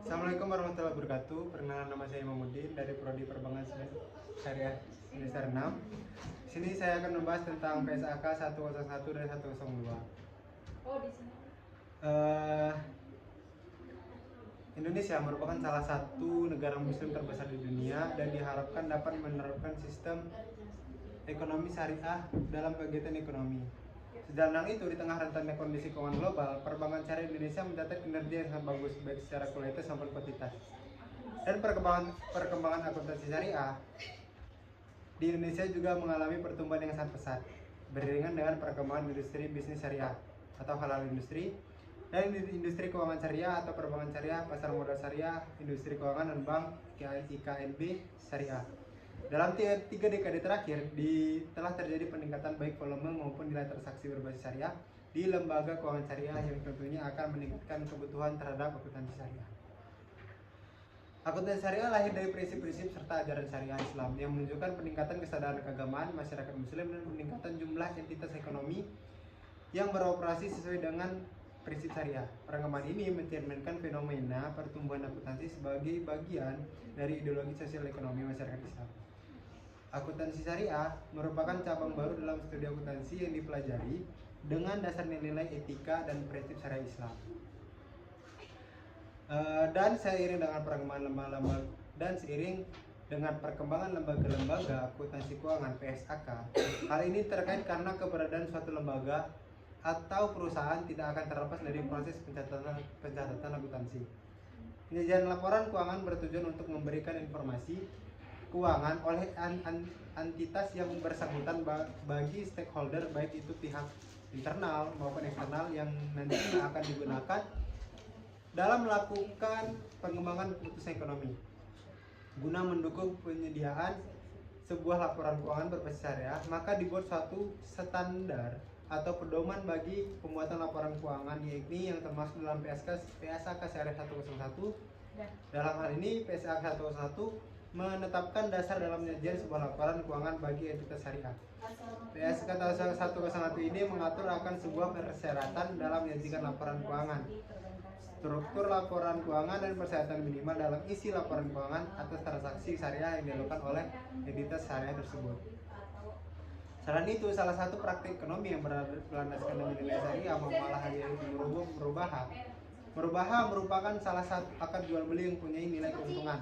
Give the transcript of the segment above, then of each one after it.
Assalamualaikum warahmatullahi wabarakatuh. Perkenalkan, nama saya Imamudin dari Prodi Perbankan Syariah semester 6. Di sini saya akan membahas tentang PSAK 101 dan 102. Oh, di sini. Indonesia merupakan salah satu negara muslim terbesar di dunia dan diharapkan dapat menerapkan sistem ekonomi syariah dalam kegiatan ekonomi. Sejalan itu, di tengah rentannya kondisi keuangan global, perbankan syariah Indonesia mencatat kinerja yang sangat bagus baik secara kualitas maupun kuantitas. Dan perkembangan akuntansi syariah di Indonesia juga mengalami pertumbuhan yang sangat pesat, beriringan dengan perkembangan industri bisnis syariah atau halal industri, dan industri keuangan syariah atau perbankan syariah, pasar modal syariah, industri keuangan dan bank IKNB syariah. Dalam tiga dekade terakhir, telah terjadi peningkatan baik volume maupun nilai transaksi berbasis syariah di lembaga keuangan syariah yang tentunya akan meningkatkan kebutuhan terhadap akuntansi syariah. Akuntansi syariah lahir dari prinsip-prinsip serta ajaran syariah Islam yang menunjukkan peningkatan kesadaran keagamaan masyarakat muslim dan peningkatan jumlah entitas ekonomi yang beroperasi sesuai dengan prinsip syariah. Perkembangan ini mencerminkan fenomena pertumbuhan akuntansi sebagai bagian dari ideologi sosial ekonomi masyarakat Islam. Akuntansi syariah merupakan cabang baru dalam studi akuntansi yang dipelajari dengan dasar nilai etika dan prinsip syariah Islam. Dan seiring dengan perkembangan lembaga-lembaga akuntansi keuangan PSAK, hal ini terkait karena keberadaan suatu lembaga atau perusahaan tidak akan terlepas dari proses pencatatan akuntansi. Penyajian laporan keuangan bertujuan untuk memberikan informasi keuangan oleh entitas yang bersangkutan bagi stakeholder, baik itu pihak internal maupun eksternal yang nantinya akan digunakan dalam melakukan pengembangan keputusan ekonomi. Guna mendukung penyediaan sebuah laporan keuangan berbasis syariah, maka dibuat suatu standar atau pedoman bagi pembuatan laporan keuangan, yakni yang termasuk dalam PSAK Syariah 101. Dalam hal ini, PSAK 101 menetapkan dasar dalam penyajian sebuah laporan keuangan bagi entitas syariah. PSAK 101 ini mengatur akan sebuah persyaratan dalam menyajikan laporan keuangan, struktur laporan keuangan, dan persyaratan minimal dalam isi laporan keuangan atas transaksi syariah yang dilakukan oleh entitas syariah tersebut. Selain itu, salah satu praktik ekonomi yang berlandaskan dengan nilai syariah malah yaitu Murobaha merupakan salah satu akad jual beli yang punya nilai keuntungan.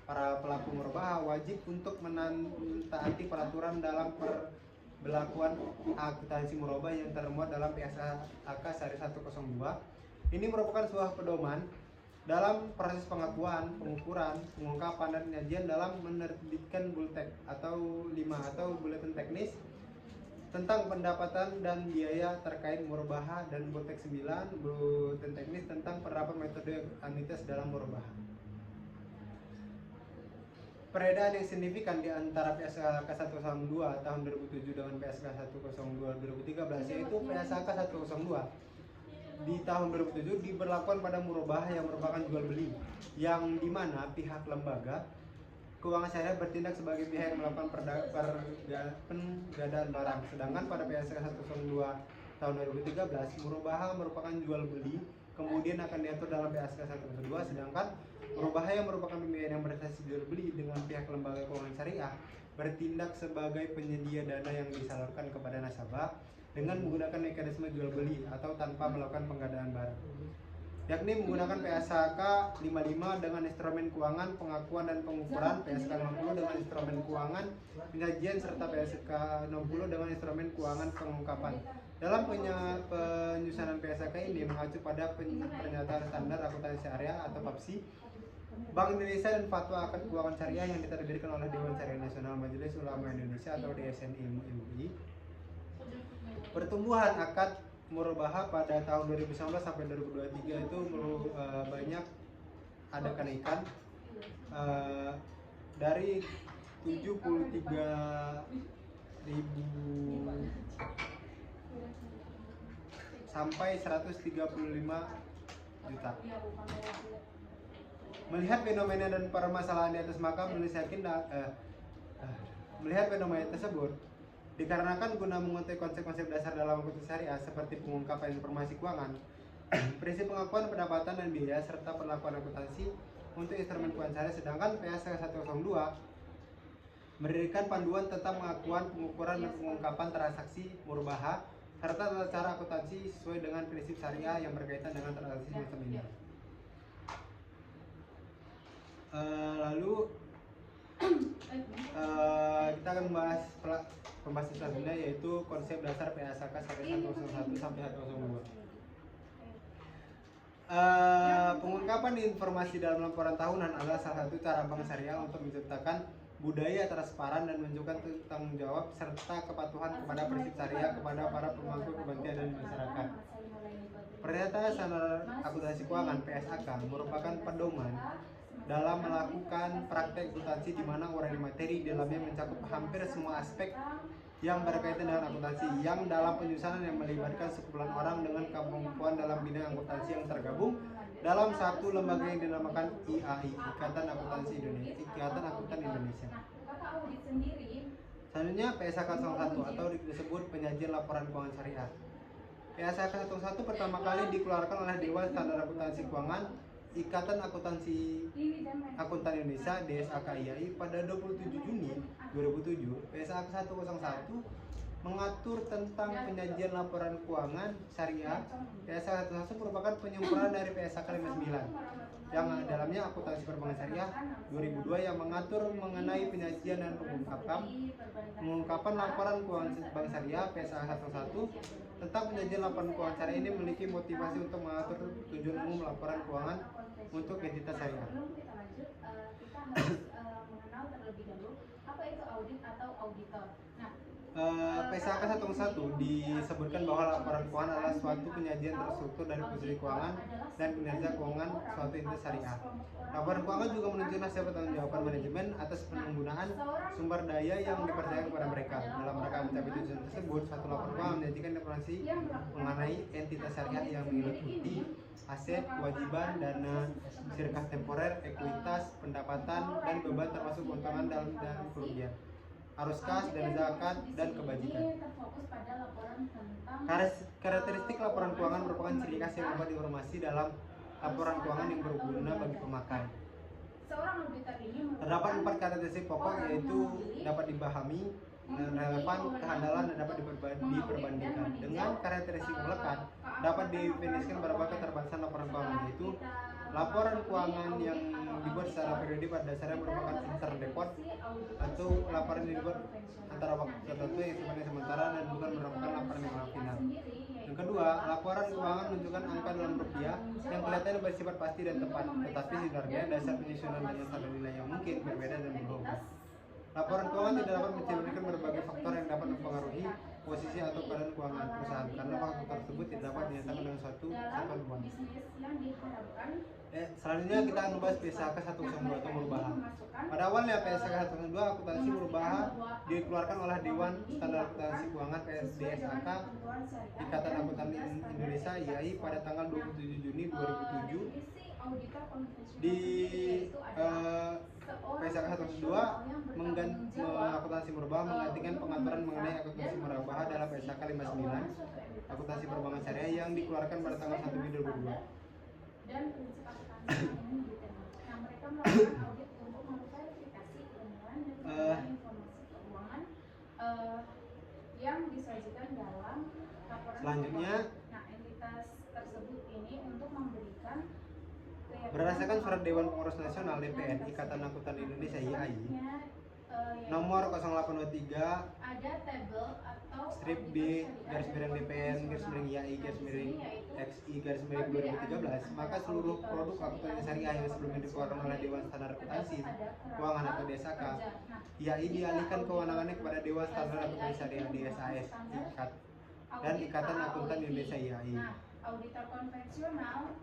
Para pelaku murobaha wajib untuk menaati peraturan dalam pembelakuan akuntansi murobaha yang termuat dalam PSAK Syariah 102. Ini merupakan sebuah pedoman dalam proses pengakuan, pengukuran, pengungkapan, dan penyajian dalam menerbitkan bultek atau buletin teknis tentang pendapatan dan biaya terkait murobaha, dan bultek 9 buletin teknis tentang penerapan metode entitas dalam murobaha. Perbedaan yang signifikan di antara PSAK 102 tahun 2007 dengan PSAK 102 2013 yaitu PSAK 102 di tahun 2007 diberlakukan pada murobaha yang merupakan jual beli, yang dimana pihak lembaga keuangan syariah bertindak sebagai pihak yang melakukan pengadaan barang. Sedangkan pada PSAK 102 tahun 2013 murobaha merupakan jual beli, kemudian akan diatur dalam PSAK 102. Sedangkan murobaha yang merupakan pembiayaan yang berbasis jual beli dengan pihak lembaga keuangan syariah bertindak sebagai penyedia dana yang disalurkan kepada nasabah dengan menggunakan mekanisme jual beli atau tanpa melakukan pengadaan barang, yakni menggunakan PSAK 55 dengan instrumen keuangan pengakuan dan pengukuran, PSAK 50 dengan instrumen keuangan penyajian, serta PSAK 60 dengan instrumen keuangan pengungkapan. Dalam penyusunan PSAK ini mengacu pada pernyataan standar akuntansi syariah atau PAPSY Bank Indonesia dan Fatwa Akad Keuangan Syariah yang diterbitkan oleh Dewan Syariah Nasional Majelis Ulama Indonesia atau DSNI MUI. Pertumbuhan akad murobaha pada tahun 2019 sampai 2023 itu banyak ada kenaikan dari 73.000 sampai 135 juta. Melihat fenomena dan permasalahan di atas, maka melihat fenomena tersebut dikarenakan guna mengetahui konsep-konsep dasar dalam akuntansi syariah seperti pengungkapan informasi keuangan, prinsip pengakuan pendapatan dan biaya serta perlakuan akuntansi untuk instrumen keuangan syariah, sedangkan PSAK 102 mendirikan panduan tentang pengakuan, pengukuran dan pengungkapan transaksi murbaha serta tata cara akuntansi sesuai dengan prinsip syariah yang berkaitan dengan transaksi semacam ini. Lalu kita akan membahas pembahasan selanjutnya, yaitu konsep dasar PSAK 101 sampai 102. Pengungkapan informasi dalam laporan tahunan adalah salah satu cara bank syariah untuk menciptakan budaya transparan dan menunjukkan tanggung jawab serta kepatuhan kepada prinsip syariah kepada para pemangku kepentingan dan masyarakat. Pernyataan standar akuntansi keuangan (PSAK) merupakan pedoman dalam melakukan praktek akuntansi di mana uraian materi di dalamnya mencakup hampir semua aspek yang berkaitan dengan akuntansi, yang dalam penyusunan yang melibatkan sekumpulan orang dengan kemampuan dalam bidang akuntansi yang tergabung dalam satu lembaga yang dinamakan IAI, Ikatan Akuntansi Indonesia, Ikatan Akuntan Indonesia. Selanjutnya PSAK 01 atau disebut penyajian laporan keuangan syariah. PSAK 01 pertama kali dikeluarkan oleh Dewan Standar Akuntansi Keuangan Ikatan Akuntan Indonesia (DSAK IAI) pada 27 Juni 2007. PSAK 101 mengatur tentang penyajian laporan keuangan syariah. PSAK 101 merupakan penyempurnaan dari PSAK 59 yang dalamnya akuntansi perbankan syariah 2002 yang mengatur mengenai penyajian dan pengungkapan laporan keuangan bank syariah. PSAK 101 tentang penyajian laporan keuangan syariah ini memiliki motivasi untuk mengatur tujuan umum laporan keuangan untuk entitas syariah. Sebelum kita lanjut, kita harus mengenal terlebih dahulu apa itu audit atau auditor. Nah, PSAK 101 disebutkan bahwa laporan keuangan adalah suatu penyajian terstruktur dari posisi keuangan dan kinerja keuangan suatu entitas syariah. Laporan keuangan juga menunjukkan hasil pertanggungjawaban manajemen atas penggunaan sumber daya yang dipercayakan kepada mereka. Dalam rangka mencapai tujuan tersebut, suatu laporan keuangan menyajikan informasi mengenai entitas syariah yang meliputi aset, kewajiban, dana, sirkah temporer, ekuitas, pendapatan, dan beban termasuk keuntungan dan kerugian, arus kas, dan zakat, dan kebajikan. Karakteristik laporan keuangan merupakan ciri khas yang membuat informasi dalam laporan keuangan yang berguna bagi pemakai. Terdapat 4 karakteristik pokok, yaitu dapat dipahami, relevan, kehandalan, dan dapat diperbandingkan. Dengan karakteristik melekat, dapat didefinisikan beberapa keterbatasan laporan keuangan, yaitu laporan keuangan yang dibuat secara periodik pada dasarnya merupakan interdepot atau laporan yang dibuat antara waktu tertentu yang sifatnya sementara dan bukan merupakan laporan yang final. Yang kedua, laporan keuangan menunjukkan angka dalam rupiah yang kelihatannya bersifat pasti dan tepat, tetapi sebenarnya dasar penyusunan dan standar nilai yang mungkin berbeda dan berubah. Laporan keuangan tidak dapat mencerminkan berbagai faktor yang dapat mempengaruhi posisi atau keadaan keuangan perusahaan, karena faktor tersebut tidak dapat dinyatakan dengan suatu satuan keuangan. Selanjutnya kita akan membahas PSAK 102 atau murbaha. Pada awalnya PSAK 102 akuntansi murbaha dikeluarkan oleh Dewan Standar Akuntansi Keuangan (DSAK) Ikatan Akuntan Indonesia (IAI) pada tanggal 27 Juni 2007. Di PSAK 102 akuntansi murbaha menggantikan pengaturan mengenai akuntansi murbaha dalam PSAK 59 akuntansi perbankan syariah yang dikeluarkan pada tanggal 1 Juni 2002. Dan prinsip akuntansi ini detail. Nah, mereka melakukan audit untuk memverifikasi kebenaran dan kebenaran informasi keuangan yang disajikan dalam laporan. Selanjutnya, nah, entitas tersebut ini untuk memberikan berdasarkan surat Dewan Pengawas Nasional (DPN) Ikatan Akuntan Indonesia (IAI) nomor 0823 ada tabel atau strip B /DPN /IAI XI 2013, maka seluruh produk akuntansi syariah yang sebelumnya dikeluarkan oleh Dewan Standar Akuntansi Keuangan atau DSAK IAI dialihkan kewenangannya kepada Dewan Standar Akuntansi Syariah (DSAS) dan Ikatan Akuntan Indonesia (IAI). Auditor konvensional.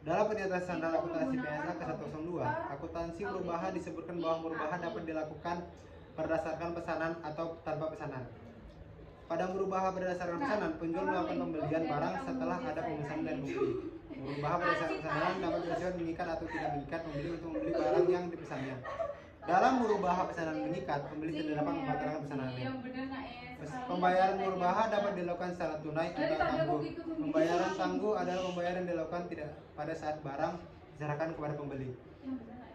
Dalam pernyataan standar akuntansi PSAK 102, akuntansi murbaha disebutkan bahwa murbaha dapat dilakukan berdasarkan pesanan atau tanpa pesanan. Pada murbaha berdasarkan pesanan, penjual melakukan pembelian barang setelah ada pemesanan dan pembeli. Murbaha berdasarkan pesanan dapat bersifat mengikat atau tidak mengikat pembeli untuk membeli barang yang dipesannya. Dalam murubaha pesanan mengikat, pembeli tidak dapat membatalkan pesanannya. Pembayaran murubaha dapat dilakukan secara tunai atau tangguh. Pembayaran tangguh adalah pembayaran yang dilakukan tidak pada saat barang diserahkan kepada pembeli.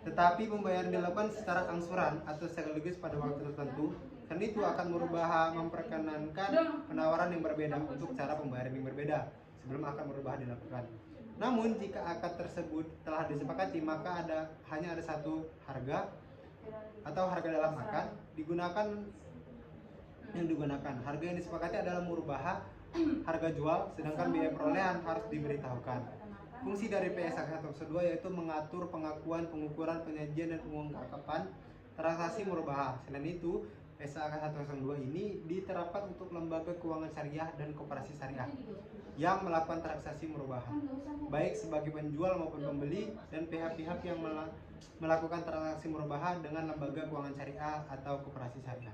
Tetapi pembayaran dilakukan secara angsuran atau sekaligus pada waktu tertentu, karena itu akan murubaha memperkenankan penawaran yang berbeda untuk cara pembayaran yang berbeda sebelum akan murubaha dilakukan. Namun jika akad tersebut telah disepakati, maka hanya ada satu harga atau harga dalam akad yang digunakan. Harga yang disepakati adalah murubaha, harga jual, sedangkan biaya perolehan harus diberitahukan. Fungsi dari PSAK 102 yaitu mengatur pengakuan, pengukuran, penyajian dan pengungkapan transaksi murubaha. Selain itu, PSAK 102 ini diterapkan untuk lembaga keuangan syariah dan koperasi syariah yang melakukan transaksi murubaha, baik sebagai penjual maupun pembeli, dan pihak-pihak yang melakukan transaksi murubaha dengan lembaga keuangan syariah atau koperasi syariah.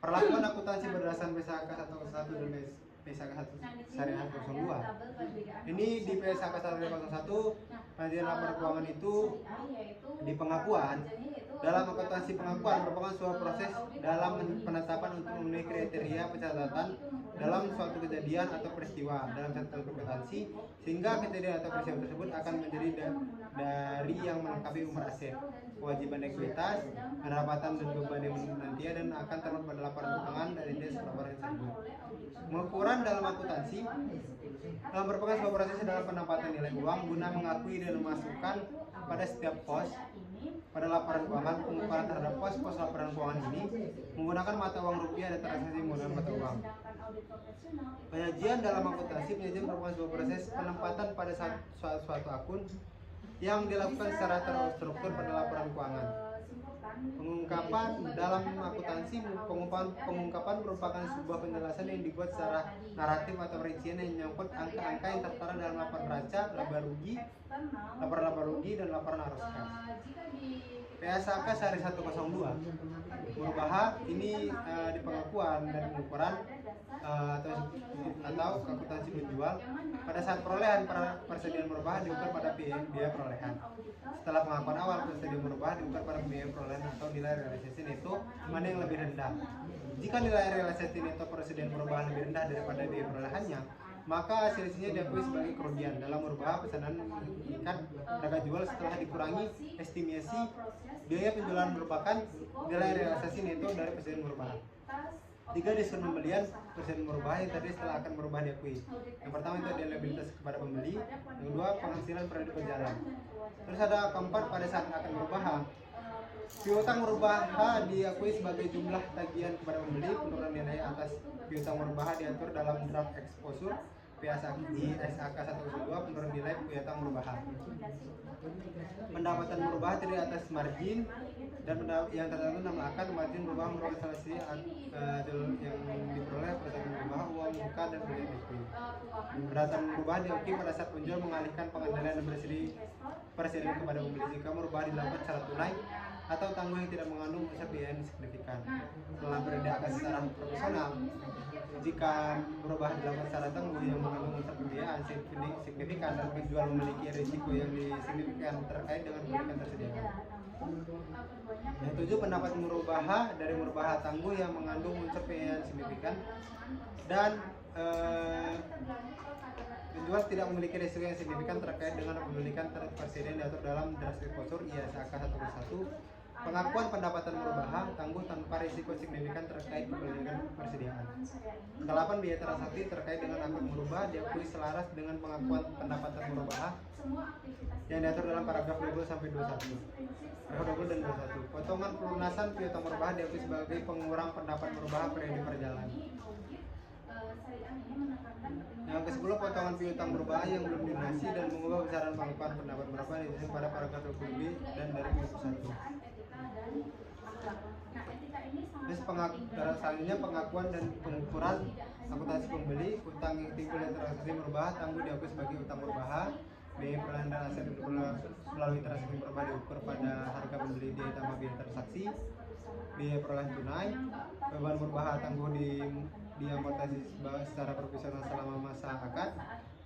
Perlakuan akuntansi berdasarkan PSAK 101 dan PSAK 1 Syariah 102. Ini di PSAK 101 penyajian laporan keuangan itu di pengakuan. Dalam akuntansi pengakuan merupakan sebuah proses dalam penetapan untuk memenuhi kriteria pencatatan dalam suatu kejadian atau peristiwa dalam catatan akuntansi, sehingga kejadian atau peristiwa tersebut akan menjadi dari yang melengkapi umur aset, kewajiban ekuitas, pendapatan dan beban yang menantian, dan akan terdapat pada laporan keuangan dari jenis laporan tersebut. Pengukuran dalam akuntansi merupakan sebuah proses dalam penempatan nilai uang guna mengakui dan memasukkan pada setiap pos pada laporan keuangan. Pengukuran terhadap pos-pos laporan keuangan ini menggunakan mata uang rupiah dan transaksi menggunakan mata uang. Penyajian dalam akuntansi merupakan sebuah proses penempatan pada suatu akun yang dilakukan secara terstruktur pada laporan keuangan. Pengungkapan dalam akuntansi, pengungkapan merupakan sebuah penjelasan yang dibuat secara naratif atau rincian yang menyangkut angka-angka yang tertera dalam laporan neraca, laba rugi, dan laporan arus kas. PSAK Sari 102 murubaha ini di pengakuan dan pengukuran atau akuntansi penjual pada saat perolehan persediaan murubaha diukur pada biaya perolehan. Setelah pengakuan awal, persediaan murubaha diukur pada biaya perolehan atau nilai realisasi neto mana yang lebih rendah. Jika nilai realisasi neto persediaan murubaha lebih rendah daripada biaya perolehannya, maka selisihnya diakui sebagai kerugian. Dalam murubaha pesanan mengikat harga jual setelah dikurangi estimasi biaya penjualan merupakan nilai realisasi neto dari persediaan murubaha. 3. Diskon pembelian persediaan murubaha yang tadi setelah akan murubaha diakui. Yang pertama itu adalah liabilitas kepada pembeli. Yang kedua, penghasilan periode berjalan. Terus ada keempat, pada saat akan murubaha, piutang murubaha diakui sebagai jumlah tagihan kepada pembeli. Penurunan nilai atas piutang murubaha diatur dalam draft exposure PSAK 102 penurunan nilai piutang murubaha. Pendapatan murubaha terdiri atas margin dan yang tertentu dalam akad. Margin murubaha merupakan salah satu yang diperoleh pada murubaha uang muka dan pembelian equity. Pendapatan murubaha diakui pada saat penjual mengalihkan pengendalian dan persediaan kepada pembeli jika murubaha dilakukan secara tunai atau tangguh yang tidak mengandung unsur biaya yang signifikan. Setelah beredakan secara proporsional, jika murubaha dilakukan secara tangguh yang mengandung unsur pembiayaan signifikan dan penjual memiliki risiko yang signifikan terkait dengan pembelian tersediaan. Yang 7, pendapat murubaha dari murubaha tangguh yang mengandung unsur pembiayaan signifikan dan penjual tidak memiliki risiko yang signifikan terkait dengan pemilikan persediaan diatur dalam draft exposure ISAK 101. Pengakuan pendapatan murubaha tangguh tanpa risiko signifikan terkait pemilikan persediaan. 8. Biaya transaksi terkait dengan akad murubaha diakui selaras dengan pengakuan pendapatan murubaha yang diatur dalam paragraf 20 sampai 21. Paragraf 20 dan 21. Potongan pelunasan piutang murubaha diakui sebagai pengurang pendapat murubaha periode perjalanan. Yang ke-10, potongan piutang murubaha yang belum dilunasi dan mengubah besaran pengakuan pendapat murubaha dituliskan pada paragraf 20 dan dari 21. Terus selanjutnya pengakuan dan pengukuran akuntansi pembeli. Utang yang timbul dari transaksi murubaha tangguh diakui sebagai utang murubaha. Biaya perolehan dan aset melalui transaksi murubaha diukur pada harga pembeli ditambah biaya transaksi. Biaya perolehan tunai. Beban murubaha tangguh diamortasi secara proporsional selama masa akad.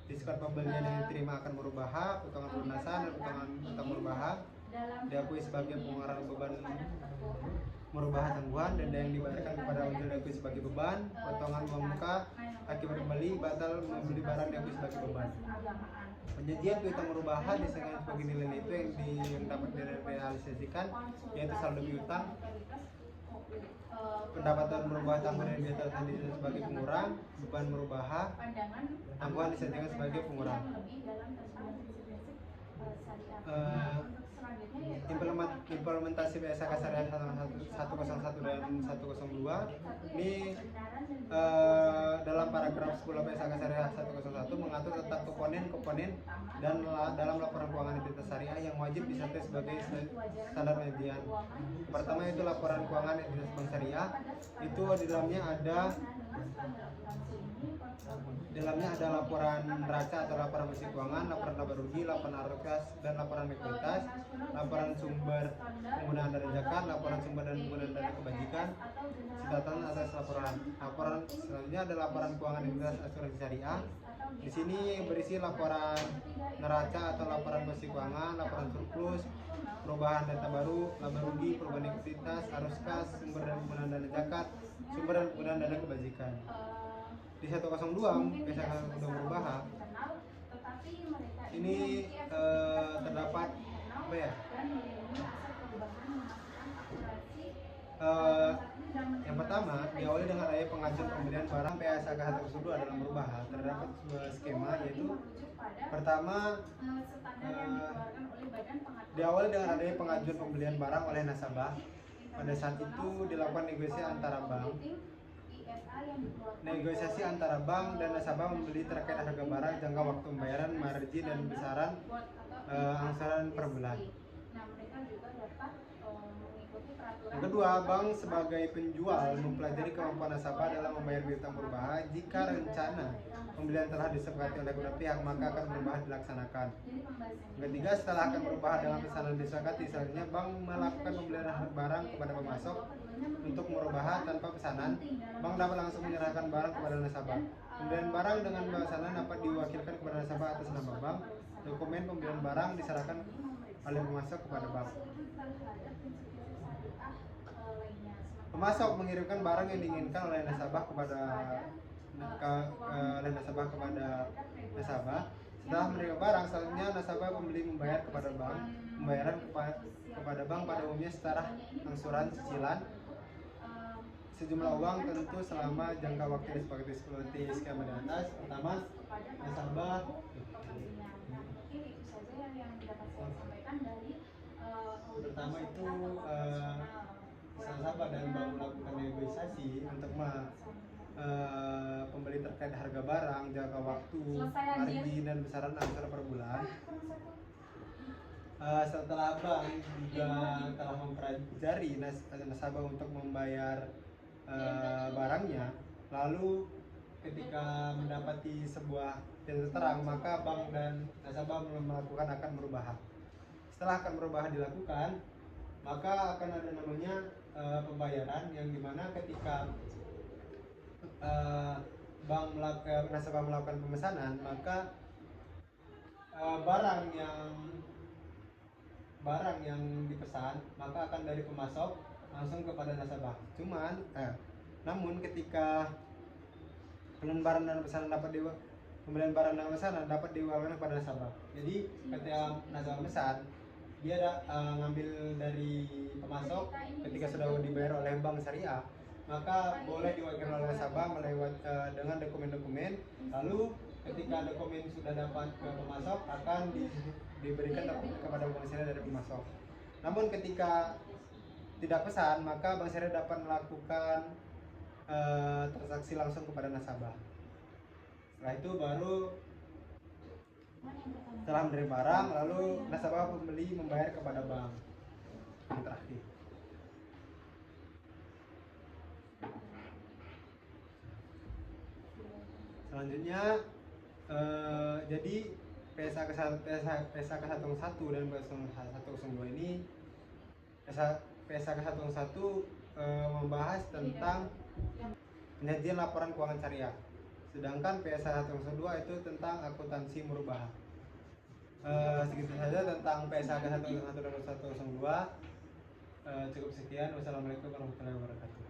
Diskon pembelian yang diterima akan murubaha, potongan pelunasan dan potongan utang murubaha. diakui sebagai pengurangan beban merubah tangguhan, denda yang dibayarkan kepada wajib diakui sebagai beban, potongan uang muka akibat pembeli batal membeli barang diakui sebagai beban. Penyajian piutang merubahan disangkakan sebagai nilai itu yang dapat direalisasikan, yaitu saldo piutang. Pendapatan merubah tangguhan yang ditetapkan sebagai pengurang, beban merubah tangguhan disajikan sebagai pengurang. Implementasi PSAK Syariah 101 dan 102 ini dalam paragraf 10 PSAK Syariah 101 mengatur tentang komponen dan dalam laporan keuangan entitas syariah yang wajib disertai sebagai standar penyajian. Pertama itu laporan keuangan entitas bank syariah, itu di dalamnya ada laporan neraca atau laporan bersih keuangan, laporan laba rugi, laporan arus dan laporan likuiditas, laporan sumber penggunaan dana zakat, laporan sumber dan penggunaan dana kebajikan, catatan atas laporan selanjutnya ada laporan keuangan entitas asuransi syariah. Di sini berisi laporan neraca atau laporan bersih keuangan, laporan surplus, perubahan data baru, laba rugi, perubahan likuiditas, arus kas, sumber dan penggunaan dana zakat, sumber dan penggunaan dana kebajikan. Di 102 PSAK sudah berubah. Ini terdapat apa ya? Yang pertama, diawali dengan adanya pengajuan pembelian barang PSAK 102 dalam berubah. Terdapat sebuah skema, yaitu pertama diawali dengan adanya pengajuan pembelian barang oleh nasabah. Pada saat itu dilakukan negosiasi antara bank dan nasabah membeli terkait harga barang, jangka waktu pembayaran, margin dan besaran angsuran per bulan. Yang kedua, bank sebagai penjual mempelajari kemampuan nasabah dalam membayar piutang berubah. Jika rencana pembelian telah disepakati oleh kedua pihak, maka akan berubah dilaksanakan. Yang ketiga, setelah akan berubah dengan pesanan disepakati, selanjutnya bank melakukan pembelian barang kepada pemasok. Untuk merubah tanpa pesanan, bank dapat langsung menyerahkan barang kepada nasabah. Pembelian barang dengan pesanan dapat diwakilkan kepada nasabah atas nama bank. Dokumen pembelian barang diserahkan oleh pemasok kepada bank. Pemasok mengirimkan barang yang diinginkan oleh nasabah kepada nasabah. Setelah menerima barang, selanjutnya nasabah pembeli membayar kepada bank. Pembayaran kepada bank pada umumnya setara angsuran cicilan sejumlah uang tentu selama jangka waktu disepakati seperti skema di atas. Pertama, nasabah nasabah dan bank melakukan negosiasi untuk pembeli terkait harga barang, jangka waktu, margin dan besaran angsuran per bulan. Setelah bank juga telah mempelajari nasabah untuk membayar barangnya, lalu ketika mendapati sebuah titik terang, maka bank dan nasabah melakukan akan merubah. Setelah akan merubah dilakukan, maka akan ada namanya pembayaran, yang dimana ketika nasabah melakukan pemesanan, maka barang yang dipesan maka akan dari pemasok langsung kepada nasabah. Namun ketika pembelian barang dan pesanan dapat diwakilkan kepada nasabah. Jadi ketika nasabah pesan, dia ngambil dari pemasok, ketika sudah dibayar oleh bank syariah, maka boleh diwakilkan oleh nasabah dengan dokumen-dokumen. Lalu ketika dokumen sudah dapat ke pemasok, akan diberikan kepada bank syariah dari pemasok. Namun ketika tidak pesan, maka bank syariah dapat melakukan transaksi langsung kepada nasabah. Setelah itu baru setelah menerima barang, lalu nasabah pembeli membayar kepada bank. Yang terakhir. Selanjutnya, jadi PSAK 101 dan PSAK 102 ini, PSAK 101 membahas tentang penyajian laporan keuangan syariah, sedangkan PSAK 102 itu tentang akuntansi murabahah. Segitu saja tentang PSAK 101 dan 102. Cukup sekian. Wassalamualaikum warahmatullahi wabarakatuh.